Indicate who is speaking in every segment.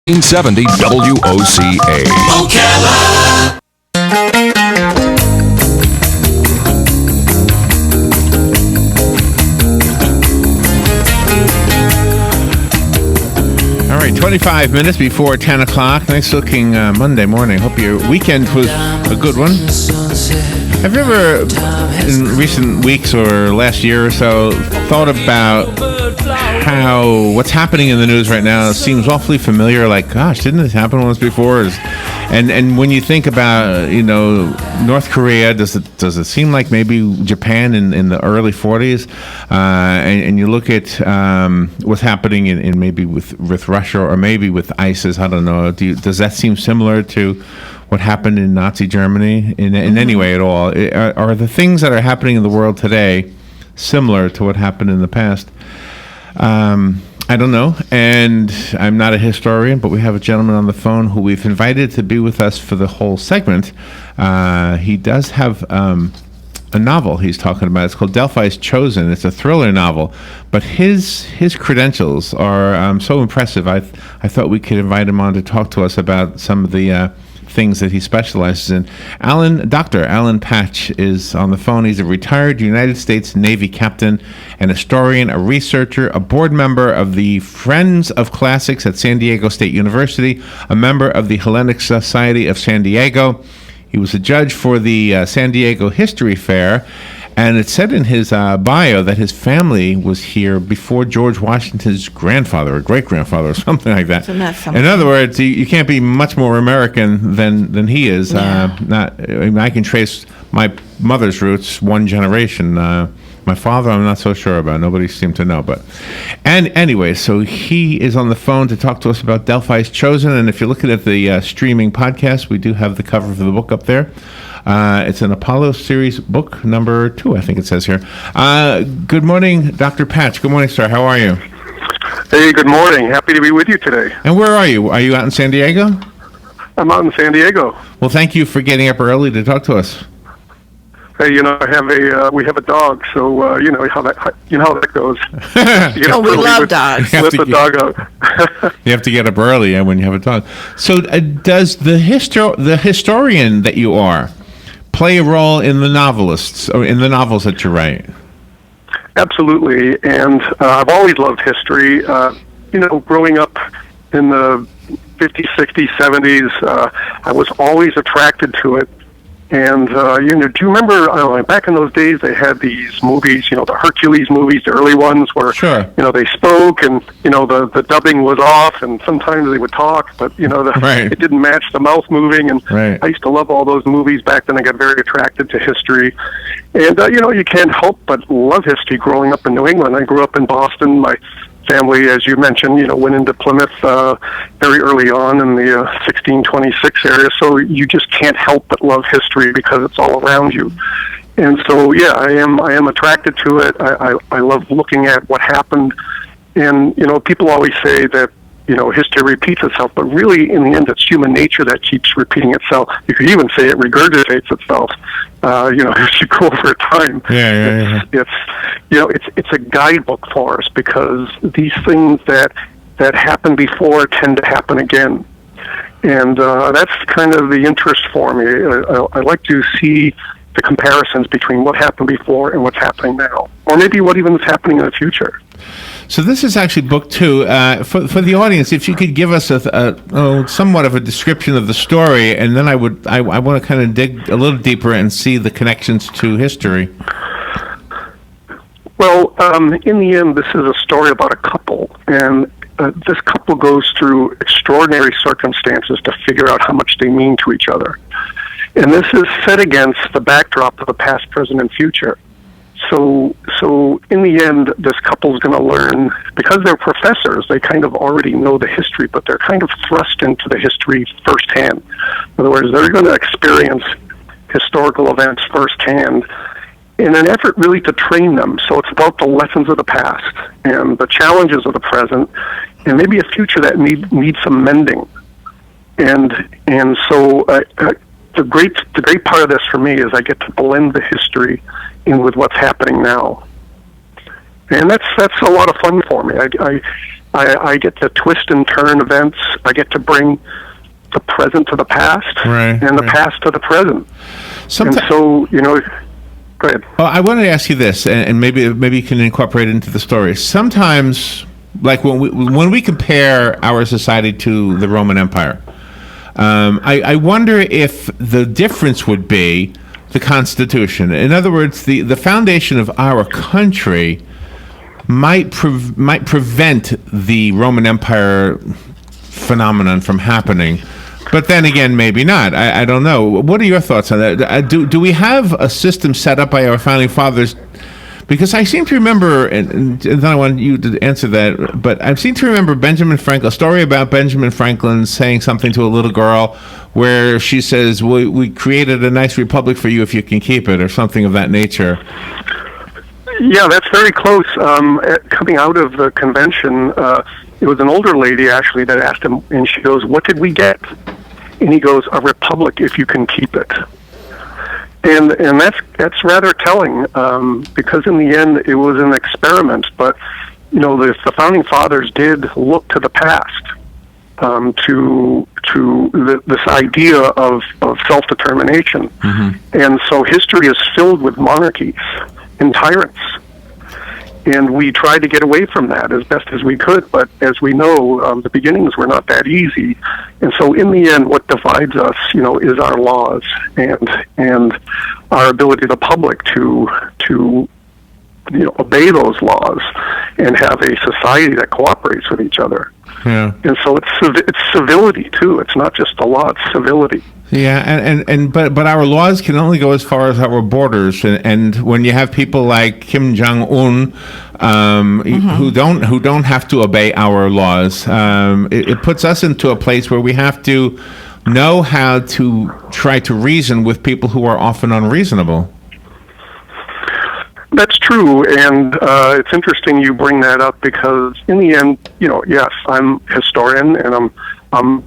Speaker 1: 1970 WOCA. Ocala.
Speaker 2: All right, 25 minutes before 10 o'clock. Nice looking Monday morning. Hope your weekend was a good one. Have you ever, in recent weeks or last year or so, thought about how what's happening in the news right now seems awfully familiar? Like, gosh, didn't this happen once before? And when you think about, North Korea, does it seem like maybe Japan in the early 40s? And you look at what's happening in maybe with Russia or maybe with ISIS. I don't know. Does that seem similar to what happened in Nazi Germany in any way at all? Are the things that are happening in the world today similar to what happened in the past? I don't know, and I'm not a historian, but we have a gentleman on the phone who we've invited to be with us for the whole segment. He does have a novel he's talking about. It's called Delphi's Chosen. It's a thriller novel, but his credentials are so impressive. I thought we could invite him on to talk to us about some of the things that he specializes in. Dr. Alan Patch is on the phone. He's a retired United States Navy captain, an historian, a researcher, a board member of the Friends of Classics at San Diego State University, a member of the Hellenic Society of San Diego. He was a judge for the San Diego History Fair, and it said in his bio that his family was here before George Washington's grandfather or great-grandfather or something like that. In other words, you can't be much more American than he is. Yeah. I can trace my mother's roots one generation. My father, I'm not so sure about. Nobody seemed to know. And anyway, so he is on the phone to talk to us about Delphi's Chosen. And if you're looking at the streaming podcast, we do have the cover of the book up there. It's an Apollo series book number 2, I think it says here. Good morning, Dr. Patch. Good morning, sir. How are you?
Speaker 3: Hey, good morning. Happy to be with you today.
Speaker 2: And where are you? Are you out in San Diego?
Speaker 3: I'm out in San Diego.
Speaker 2: Well, thank you for getting up early to talk to us.
Speaker 3: Hey, we have a dog, so you know how that goes.
Speaker 4: We love dogs.
Speaker 3: Let the dog out.
Speaker 2: You have to get up early when you have a dog. So, does the historian that you are play a role in the novelists or in the novels that you write?
Speaker 3: Absolutely, and I've always loved history. Growing up in the 50s, 60s, 70s, I was always attracted to it. And, do you remember, back in those days, they had these movies, the Hercules movies, the early ones where,
Speaker 2: sure,
Speaker 3: they spoke and, the dubbing was off and sometimes they would talk, but,
Speaker 2: right,
Speaker 3: it didn't match the mouth moving. And
Speaker 2: right.
Speaker 3: I used to love all those movies back then. I got very attracted to history. And, you can't help but love history growing up in New England. I grew up in Boston. My family, as you mentioned, went into Plymouth very early on in the 1626 area. So you just can't help but love history because it's all around you. And so, yeah, I am attracted to it. I love looking at what happened. And, people always say that, history repeats itself, but really, in the end, it's human nature that keeps repeating itself. You could even say it regurgitates itself, as you go over time.
Speaker 2: Yeah.
Speaker 3: It's a guidebook for us because these things that happened before tend to happen again. And that's kind of the interest for me. I like to see the comparisons between what happened before and what's happening now, or maybe what even is happening in the future.
Speaker 2: So this is actually book 2. For the audience, if you could give us somewhat of a description of the story, and then I want to kind of dig a little deeper and see the connections to history.
Speaker 3: Well, in the end, this is a story about a couple, and this couple goes through extraordinary circumstances to figure out how much they mean to each other. And this is set against the backdrop of the past, present, and future. So in the end, this couple's going to learn, because they're professors, they kind of already know the history, but they're kind of thrust into the history firsthand. In other words, they're going to experience historical events firsthand in an effort really to train them. So it's about the lessons of the past and the challenges of the present and maybe a future that needs some mending. And so the great part of this for me is I get to blend the history in with what's happening now. and that's a lot of fun for me. I get to twist and turn events. I get to bring the present to the past, and the past to the present. And so, go ahead.
Speaker 2: Well, I wanted to ask you this, and maybe you can incorporate it into the story. Sometimes, like when we compare our society to the Roman Empire, I wonder if the difference would be the Constitution. In other words, the foundation of our country might prevent the Roman Empire phenomenon from happening. But then again, maybe not. I don't know. What are your thoughts on that? Do we have a system set up by our founding fathers? Because I seem to remember, and I don't want you to answer that, but I seem to remember a story about Benjamin Franklin saying something to a little girl where she says, we created a nice republic for you if you can keep it, or something of that nature.
Speaker 3: Yeah, that's very close. Coming out of the convention, it was an older lady, actually, that asked him, and she goes, "What did we get?" And he goes, "A republic if you can keep it." And that's rather telling, because in the end it was an experiment. But the founding fathers did look to the past, to this idea of self-determination, and so history is filled with monarchies and tyrants. And we tried to get away from that as best as we could, but as we know, the beginnings were not that easy. And so in the end, what divides us, is our laws and our ability, the public, to obey those laws and have a society that cooperates with each other.
Speaker 2: Yeah.
Speaker 3: And so it's civility too. It's not just the law; it's civility.
Speaker 2: Yeah, but our laws can only go as far as our borders, and when you have people like Kim Jong-un who don't have to obey our laws, it puts us into a place where we have to know how to try to reason with people who are often unreasonable.
Speaker 3: That's true, and it's interesting you bring that up, because in the end, yes, I'm a historian, and I'm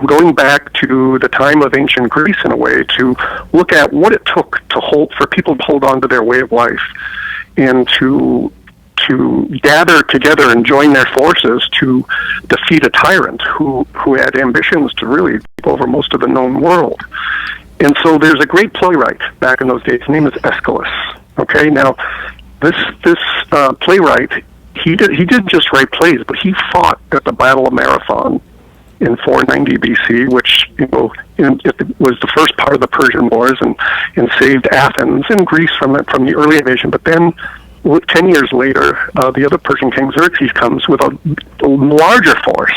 Speaker 3: going back to the time of ancient Greece in a way to look at what it took for people to hold on to their way of life, and to gather together and join their forces to defeat a tyrant who had ambitions to really take over most of the known world. And so there's a great playwright back in those days. His name is Aeschylus. Okay, now this playwright, he didn't just write plays, but he fought at the Battle of Marathon in 490 BC, which it was the first part of the Persian Wars, and saved Athens and Greece from the early invasion. But then, 10 years later, the other Persian king Xerxes comes with a larger force,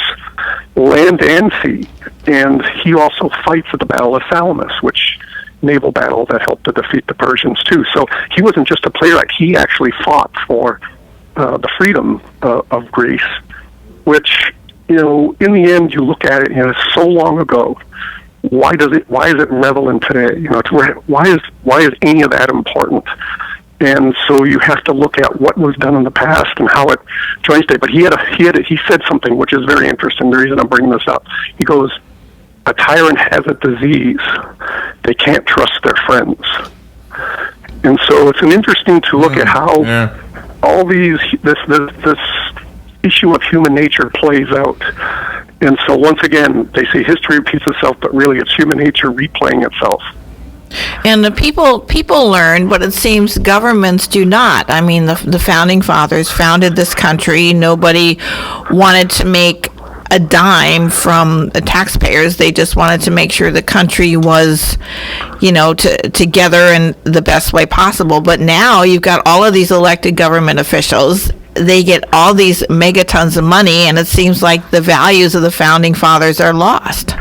Speaker 3: land and sea, and he also fights at the Battle of Salamis, which naval battle that helped to defeat the Persians too. So he wasn't just a playwright; he actually fought for the freedom of Greece, which, in the end, you look at it, it's so long ago. Why is it relevant today? Why is any of that important? And so you have to look at what was done in the past and how it joins today. But he said something which is very interesting. The reason I'm bringing this up, he goes, "A tyrant has a disease. They can't trust their friends." And so it's interesting to look at how all this issue of human nature plays out. And so once again, they say history repeats itself, but really it's human nature replaying itself.
Speaker 4: And the people learn, but it seems governments do not. I mean, the founding fathers founded this country. Nobody wanted to make a dime from the taxpayers. They just wanted to make sure the country was, together in the best way possible. But now you've got all of these elected government officials. They get all these megatons of money, and it seems like the values of the founding fathers are lost.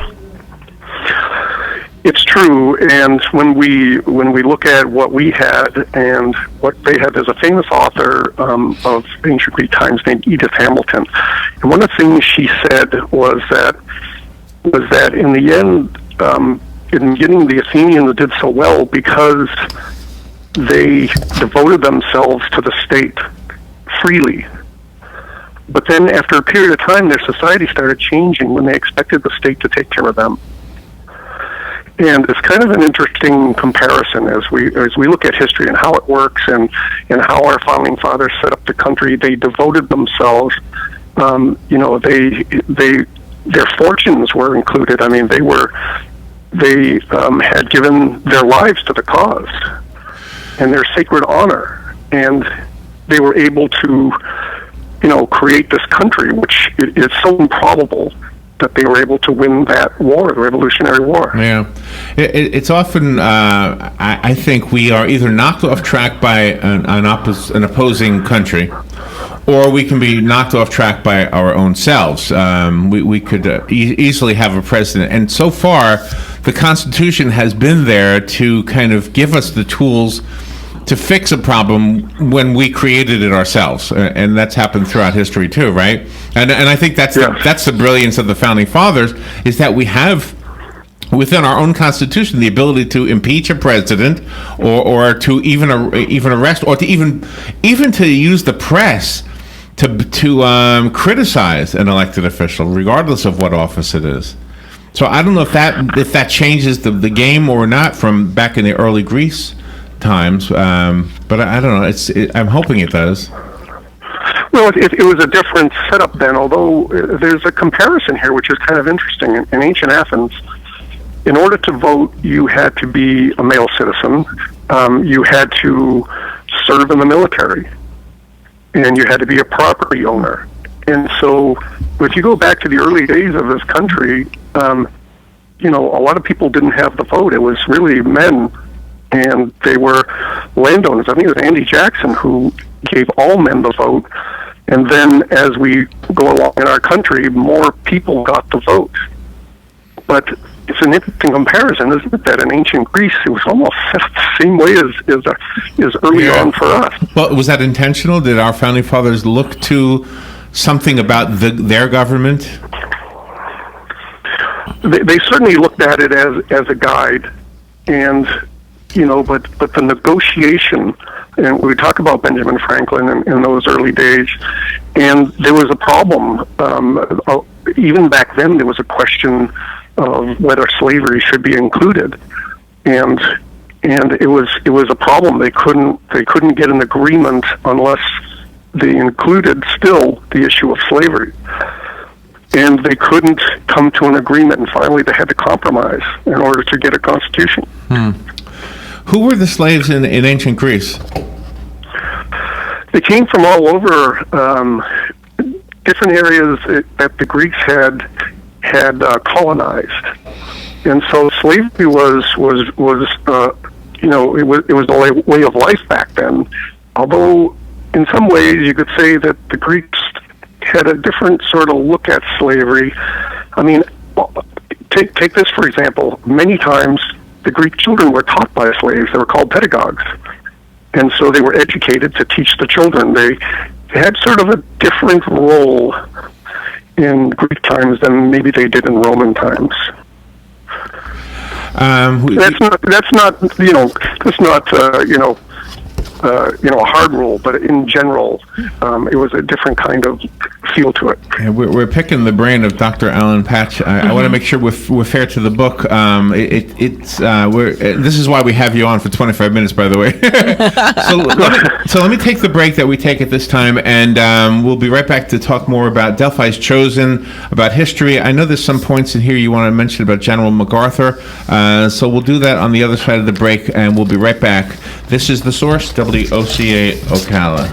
Speaker 3: It's true, and when we look at what we had and what they had, there's a famous author of ancient Greek times named Edith Hamilton, and one of the things she said was that in the end, in the beginning, the Athenians did so well because they devoted themselves to the state freely. But then, after a period of time, their society started changing when they expected the state to take care of them. And it's kind of an interesting comparison as we look at history and how it works and how our founding fathers set up the country. They devoted themselves. Their fortunes were included. I mean, they had given their lives to the cause and their sacred honor, and they were able to, create this country, which is so improbable that they were able to win that war, the Revolutionary War.
Speaker 2: Yeah. It's often, I think, we are either knocked off track by an opposing country, or we can be knocked off track by our own selves. We could easily have a president. And so far, the Constitution has been there to kind of give us the tools to fix a problem when we created it ourselves, and that's happened throughout history too, right? And I think that's the brilliance of the founding fathers, is that we have within our own Constitution the ability to impeach a president, or to even arrest, or to even to use the press to criticize an elected official, regardless of what office it is. So I don't know if that changes the game or not from back in the early Greece times, but I don't know. I'm hoping it does.
Speaker 3: Well, it was a different setup then, although there's a comparison here which is kind of interesting. In ancient Athens, in order to vote, you had to be a male citizen, you had to serve in the military, and you had to be a property owner. And so if you go back to the early days of this country, a lot of people didn't have the vote. It was really men, and they were landowners. I think it was Andy Jackson who gave all men the vote. And then as we go along in our country, more people got the vote. But it's an interesting comparison, isn't it, that in ancient Greece, it was almost set up the same way as early on for us.
Speaker 2: Well, was that intentional? Did our founding fathers look to something about their government?
Speaker 3: They certainly looked at it as a guide, and but the negotiation, and we talk about Benjamin Franklin in those early days, and there was a problem. Even back then, there was a question of whether slavery should be included, and it was a problem. They couldn't get an agreement unless they included still the issue of slavery. And they couldn't come to an agreement, and finally they had to compromise in order to get a constitution.
Speaker 2: Who were the slaves in ancient Greece?
Speaker 3: They came from all over, different areas that the Greeks had colonized, and so slavery was it was a way of life back then. Although in some ways you could say that the Greeks had a different sort of look at slavery. I mean, take this for example. Many times the Greek children were taught by slaves. They were called pedagogues. And so they were educated to teach the children. They had sort of a different role in Greek times than maybe they did in Roman times. That's not a hard rule, but in general, it was a different kind of feel to it.
Speaker 2: Yeah, we're picking the brain of Dr. Alan Patch. I want to make sure we're fair to the book. This is why we have you on for 25 minutes, by the way. so let me take the break that we take at this time, and we'll be right back to talk more about Delphi's Chosen, about history. I know there's some points in here you want to mention about General MacArthur, so we'll do that on the other side of the break, and we'll be right back. This is The Source, WOCA Ocala.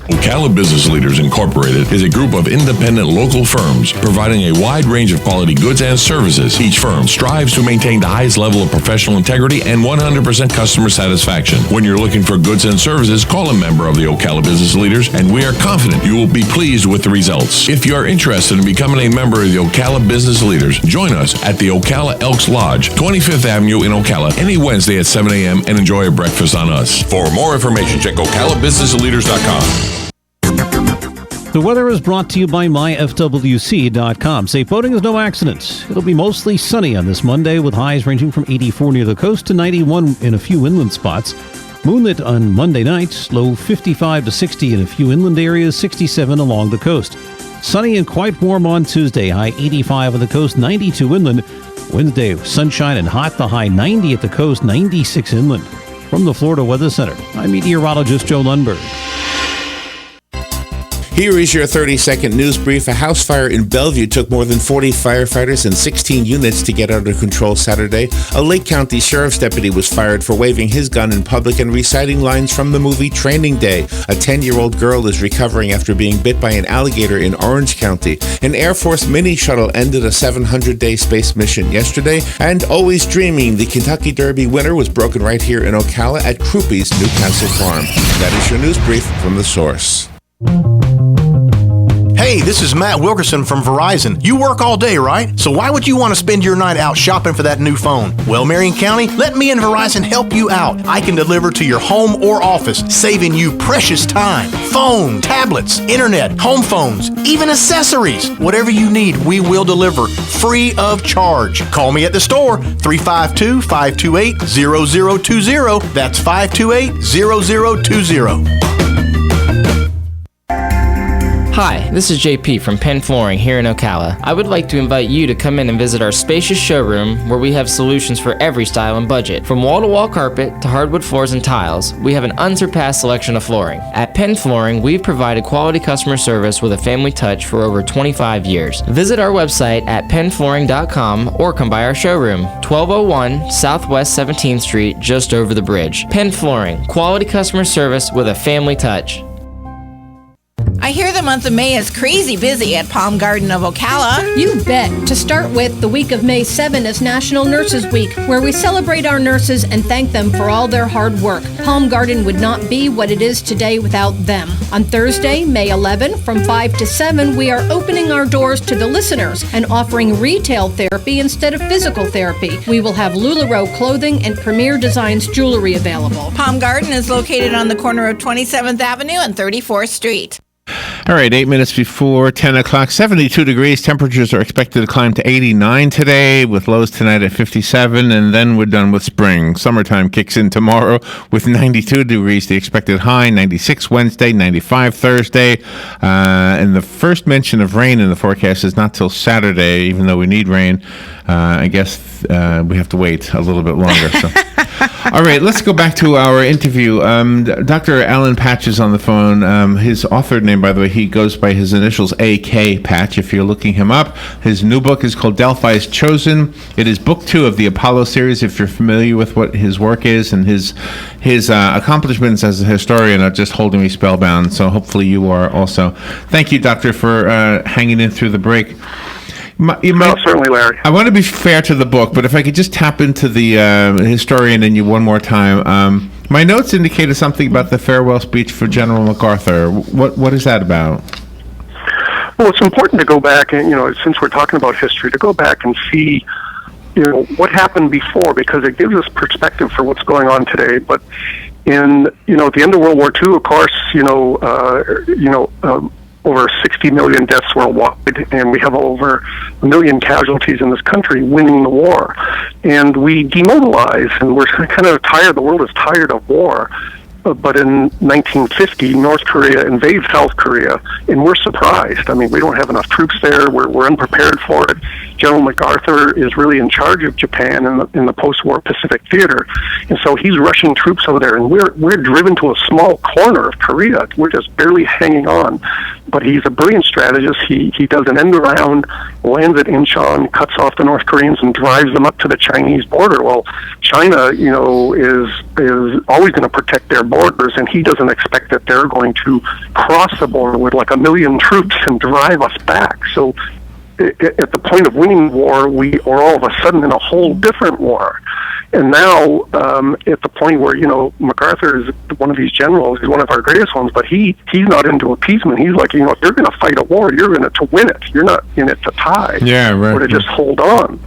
Speaker 1: Ocala Business Leaders Incorporated is a group of independent local firms providing a wide range of quality goods and services. Each firm strives to maintain the highest level of professional integrity and 100% customer satisfaction. When you're looking for goods and services, call a member of the Ocala Business Leaders, and we are confident you will be pleased with the results. If you are interested in becoming a member of the Ocala Business Leaders, join us at the Ocala Elks Lodge, 25th Avenue in Ocala, any Wednesday at 7 a.m. and enjoy a breakfast on us. For more information, check OcalaBusinessLeaders.com.
Speaker 5: The weather is brought to you by myfwc.com. Safe boating is no accident. It'll be mostly sunny on this Monday with highs ranging from 84 near the coast to 91 in a few inland spots. Moonlit on Monday night, low 55 to 60 in a few inland areas, 67 along the coast. Sunny and quite warm on Tuesday. High 85 on the coast, 92 inland. Wednesday, sunshine and hot. The high 90 at the coast, 96 inland. From the Florida Weather Center, I'm meteorologist Joe Lundberg.
Speaker 2: Here is your 30-second news brief. A house fire in Bellevue took more than 40 firefighters and 16 units to get under control Saturday. A Lake County Sheriff's deputy was fired for waving his gun in public and reciting lines from the movie Training Day. A 10-year-old girl is recovering after being bit by an alligator in Orange County. An Air Force mini shuttle ended a 700-day space mission yesterday. And Always Dreaming, the Kentucky Derby winner, was broken right here in Ocala at Croupies Newcastle Farm. That is your news brief from The Source.
Speaker 6: Hey, this is Matt Wilkerson from Verizon. You work all day, right? So why would you want to spend your night out shopping for that new phone? Well, Marion County, let me and Verizon help you out. I can deliver to your home or office, saving you precious time. Phone, tablets, internet, home phones, even accessories. Whatever you need, we will deliver free of charge. Call me at the store, 352-528-0020. That's 528-0020.
Speaker 7: Hi, this is JP from Penn Flooring here in Ocala. I would like to invite you to come in and visit our spacious showroom where we have solutions for every style and budget. From wall-to-wall carpet to hardwood floors and tiles, we have an unsurpassed selection of flooring. At Penn Flooring, we've provided quality customer service with a family touch for over 25 years. Visit our website at pennflooring.com or come by our showroom, 1201 Southwest 17th Street, just over the bridge. Penn Flooring, quality customer service with a family touch.
Speaker 4: I hear the month of May is crazy busy at Palm Garden of Ocala.
Speaker 8: You bet. To start with, the week of May 7 is National Nurses Week, where we celebrate our nurses and thank them for all their hard work. Palm Garden would not be what it is today without them. On Thursday, May 11, from 5 to 7, we are opening our doors to the listeners and offering retail therapy instead of physical therapy. We will have LuLaRoe clothing and Premier Designs jewelry available.
Speaker 4: Palm Garden is located on the corner of 27th Avenue and 34th Street.
Speaker 2: All right, 8 minutes before 10 o'clock, 72 degrees. Temperatures are expected to climb to 89 today, with lows tonight at 57, and then we're done with spring. Summertime kicks in tomorrow with 92 degrees, the expected high, 96 Wednesday, 95 Thursday. And the first mention of rain in the forecast is not till Saturday, even though we need rain. I guess we have to wait a little bit longer. So. All right, let's go back to our interview. Dr. Alan Patch is on the phone. His author name, by the way, he goes by his initials AK Patch, if you're looking him up. His new book is called Delphi's Chosen. It is book 2 of the Apollo series, if you're familiar with what his work is, and his accomplishments as a historian are just holding me spellbound, so hopefully you are also. Thank you, Doctor, for hanging in through the break.
Speaker 3: Certainly, Larry.
Speaker 2: I want to be fair to the book, but if I could just tap into the historian in you one more time. My notes indicated something about the farewell speech for General MacArthur. What is that about?
Speaker 3: Well, it's important to go back, and since we're talking about history, to go back and see, what happened before, because it gives us perspective for what's going on today. But at the end of World War II, of course, over 60 million deaths worldwide, and we have over 1 million casualties in this country winning the war. And we demobilize, and we're kind of tired, the world is tired of war. But in 1950, North Korea invades South Korea, and we're surprised. I mean, we don't have enough troops there. We're unprepared for it. General MacArthur is really in charge of Japan in the post-war Pacific theater, and so he's rushing troops over there, and we're driven to a small corner of Korea. We're just barely hanging on. But he's a brilliant strategist. He does an end around, lands at Incheon, cuts off the North Koreans, and drives them up to the Chinese border. Well, China, is always going to protect their borders, and he doesn't expect that they're going to cross the border with like 1 million troops and drive us back. So at the point of winning the war, we are all of a sudden in a whole different war. And now, at the point where, MacArthur is one of these generals, he's one of our greatest ones, but he's not into appeasement. He's like, if you're going to fight a war, you're in it to win it. You're not in it to tie.
Speaker 2: Yeah, right.
Speaker 3: Or to just hold on.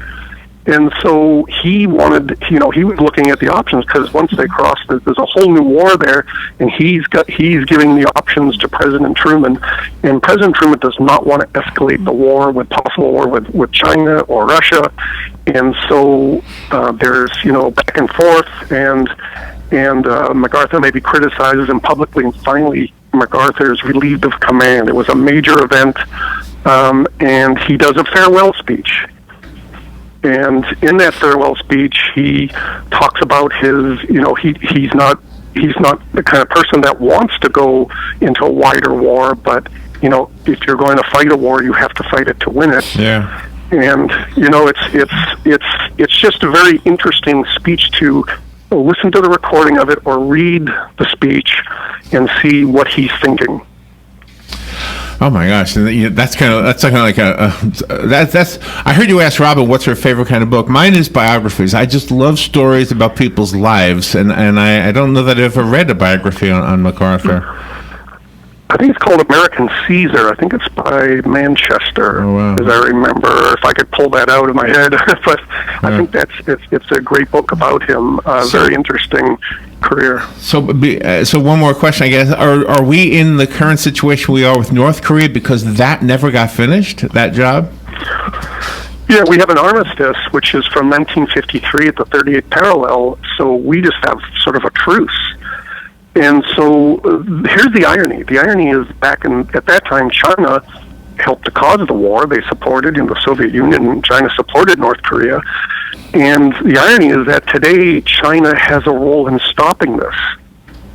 Speaker 3: And so he wanted, he was looking at the options, because once they crossed, there's a whole new war there, and he's giving the options to President Truman, and President Truman does not want to escalate the war possible war with China or Russia, and so there's back and forth, and MacArthur maybe criticizes him publicly, and finally MacArthur is relieved of command. It was a major event, and he does a farewell speech. And in that farewell speech, he talks about his, he's not the kind of person that wants to go into a wider war, but, if you're going to fight a war, you have to fight it to win it.
Speaker 2: Yeah.
Speaker 3: And, it's just a very interesting speech to listen to the recording of it or read the speech and see what he's thinking.
Speaker 2: Oh my gosh, that's kind of like that's. I heard you ask Robin what's her favorite kind of book. Mine is biographies. I just love stories about people's lives, and I don't know that I've ever read a biography on MacArthur.
Speaker 3: I think it's called American Caesar. I think it's by Manchester, as I remember. If I could pull that out of my head, but I think it's a great book about him. Very interesting career.
Speaker 2: So one more question, I guess. Are we in the current situation we are with North Korea because that never got finished, that job?
Speaker 3: Yeah, we have an armistice, which is from 1953 at the 38th parallel, so we just have sort of a truce. And so here's the irony. The irony is at that time, China helped to cause the war. They supported, the Soviet Union and China supported North Korea. And the irony is that today China has a role in stopping this.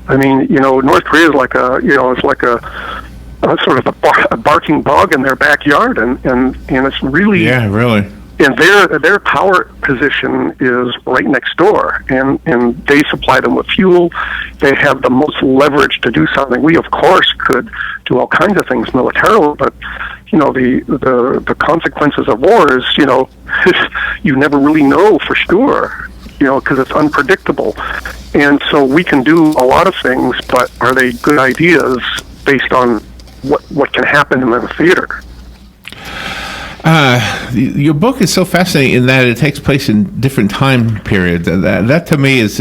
Speaker 3: I mean, North Korea is like it's like a sort of a barking dog in their backyard, and it's really
Speaker 2: really.
Speaker 3: And their power position is right next door, and they supply them with fuel. They have the most leverage to do something. We, of course, could do all kinds of things militarily, but the consequences of war is you never really know for sure, because it's unpredictable. And so we can do a lot of things, but are they good ideas based on what can happen in the theater?
Speaker 2: Your book is so fascinating in that it takes place in different time periods. That to me is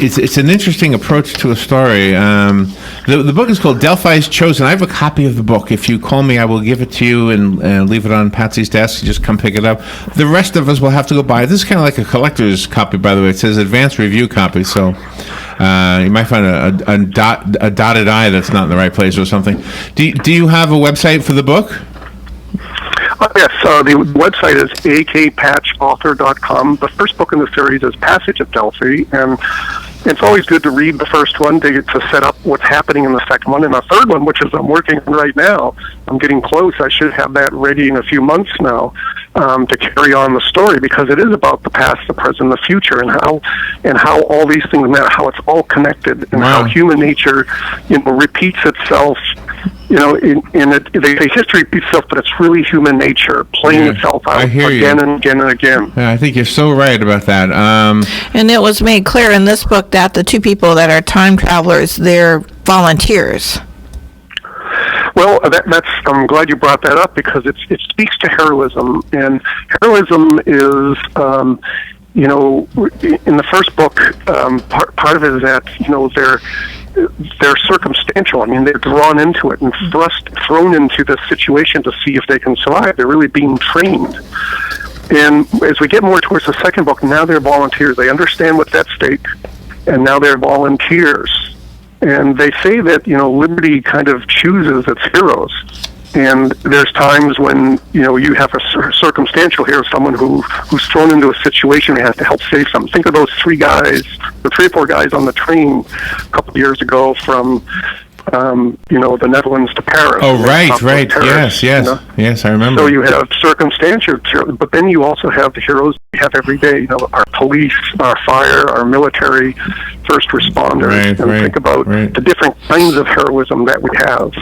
Speaker 2: it's an interesting approach to a story. The book is called Delphi's Chosen. I have a copy of the book. If you call me, I will give it to you and leave it on Patsy's desk. Just come pick it up. The rest of us will have to go buy it. This is kind of like a collector's copy, by the way. It says advanced review copy, so you might find a dotted I that's not in the right place or something. Do you have a website for the book?
Speaker 3: Yes, the website is akpatchauthor.com. The first book in the series is Passage of Delphi, and it's always good to read the first one to set up what's happening in the second one. And the third one, which is I'm working on right now, I'm getting close. I should have that ready in a few months now to carry on the story, because it is about the past, the present, the future, and how all these things matter, how it's all connected, and how human nature, repeats itself. The history repeats itself, but it's really human nature playing itself out again and again and again.
Speaker 2: Yeah, I think you're so right about that.
Speaker 4: And it was made clear in this book that the two people that are time travelers, they're volunteers.
Speaker 3: Well, I'm glad you brought that up, because it speaks to heroism, and heroism is, in the first book, part of it is that they're circumstantial. I mean, they're drawn into it and thrown into this situation to see if they can survive. They're really being trained. And as we get more towards the second book, now they're volunteers. They understand what's at stake, and now they're volunteers. And they say that, liberty kind of chooses its heroes. And there's times when, you have a circumstantial hero, someone who's thrown into a situation and has to help save something. Think of those three or four guys on the train a couple of years ago from, the Netherlands to Paris.
Speaker 2: Oh, right. Paris, yes, I remember.
Speaker 3: So you have circumstantial, but then you also have the heroes we have every day, our police, our fire, our military, first responders. Think about the different kinds of heroism that we have.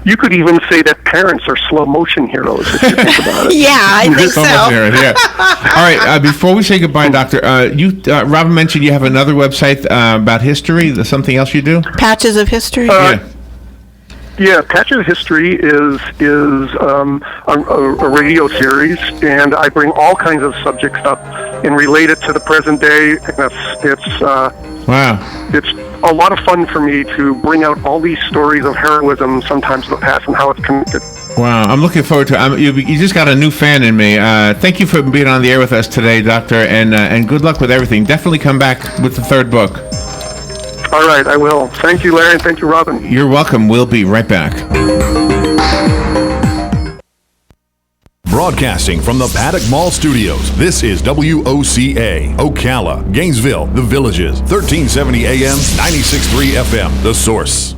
Speaker 3: You could even say that parents are slow motion heroes, if you think about it.
Speaker 4: Yeah, I think so.
Speaker 2: All right, before we say goodbye, Doctor, Robin mentioned you have another website about history. There's something else you do?
Speaker 4: Patches of History?
Speaker 3: Yeah, Patches of History is a radio series, and I bring all kinds of subjects up and relate it to the present day. It's a lot of fun for me to bring out all these stories of heroism, sometimes in the past, and how it's connected.
Speaker 2: Wow, I'm looking forward to it. You just got a new fan in me. Thank you for being on the air with us today, Doctor, and good luck with everything. Definitely come back with the third book.
Speaker 3: All right, I will. Thank you, Larry, and thank you, Robin.
Speaker 2: You're welcome. We'll be right back.
Speaker 9: Broadcasting from the Paddock Mall Studios, this is WOCA, Ocala, Gainesville, The Villages, 1370 AM, 96.3 FM, The Source.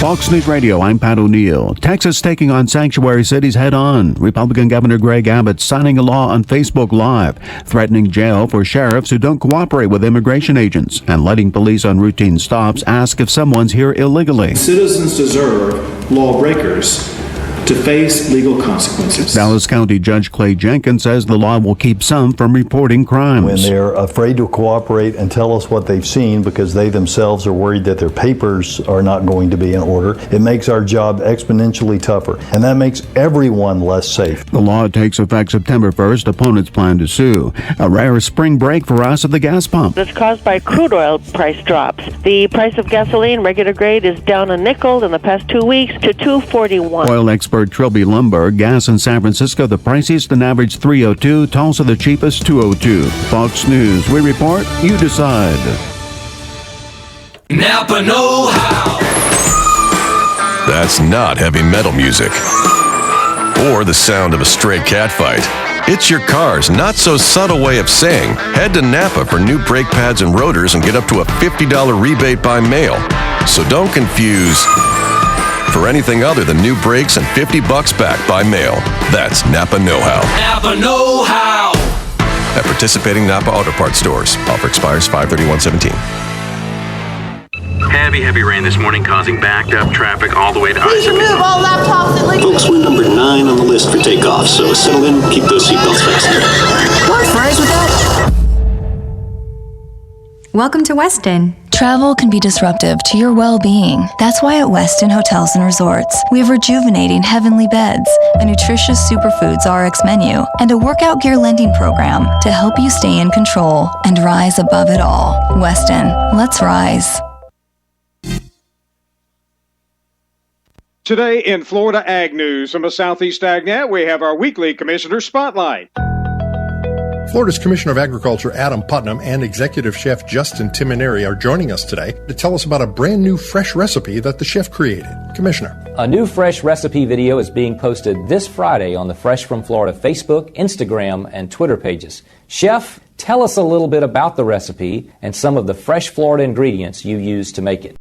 Speaker 10: Fox News Radio, I'm Pat O'Neill. Texas taking on sanctuary cities head on. Republican Governor Greg Abbott signing a law on Facebook Live, threatening jail for sheriffs who don't cooperate with immigration agents, and letting police on routine stops ask if someone's here illegally.
Speaker 11: Citizens deserve lawbreakers to face legal consequences.
Speaker 10: Dallas County Judge Clay Jenkins says the law will keep some from reporting crimes.
Speaker 12: When they're afraid to cooperate and tell us what they've seen because they themselves are worried that their papers are not going to be in order, it makes our job exponentially tougher, and that makes everyone less safe.
Speaker 10: The law takes effect September 1st. Opponents plan to sue. A rare spring break for us at the gas pump.
Speaker 13: That's caused by crude oil price drops. The price of gasoline, regular grade, is down a nickel in the past 2 weeks to $2.41.
Speaker 10: Oil expert Trilby Lumber, gas in San Francisco the priciest an average $3.02, Tulsa the cheapest $2.02. Fox News, we report, you decide.
Speaker 14: Napa Know How.
Speaker 1: That's not heavy metal music or the sound of a stray cat fight. It's your car's not-so-subtle way of saying, head to Napa for new brake pads and rotors and get up to a $50 rebate by mail. So don't confuse for anything other than new brakes and $50 back by mail. That's Napa Know How.
Speaker 14: Napa Know How.
Speaker 1: At participating Napa Auto Parts stores. Offer expires 5/31/17.
Speaker 15: Heavy rain this morning causing backed up traffic all the way to
Speaker 16: Please remove all laptops and
Speaker 17: Folks, we're number 9 on the list for takeoff, so settle in, keep those seatbelts fastened.
Speaker 16: What fries with that?
Speaker 18: Welcome to Westin. Travel can be disruptive to your well-being. That's why at Westin Hotels and Resorts, we have rejuvenating heavenly beds, a nutritious superfoods RX menu, and a workout gear lending program to help you stay in control and rise above it all. Westin, let's rise.
Speaker 19: Today in Florida Ag News from the Southeast AgNet, we have our weekly Commissioner Spotlight.
Speaker 20: Florida's Commissioner of Agriculture, Adam Putnam, and Executive Chef Justin Timoneri are joining us today to tell us about a brand new fresh recipe that the chef created. Commissioner.
Speaker 21: A new fresh recipe video is being posted this Friday on the Fresh from Florida Facebook, Instagram, and Twitter pages. Chef, tell us a little bit about the recipe and some of the fresh Florida ingredients you used to make it.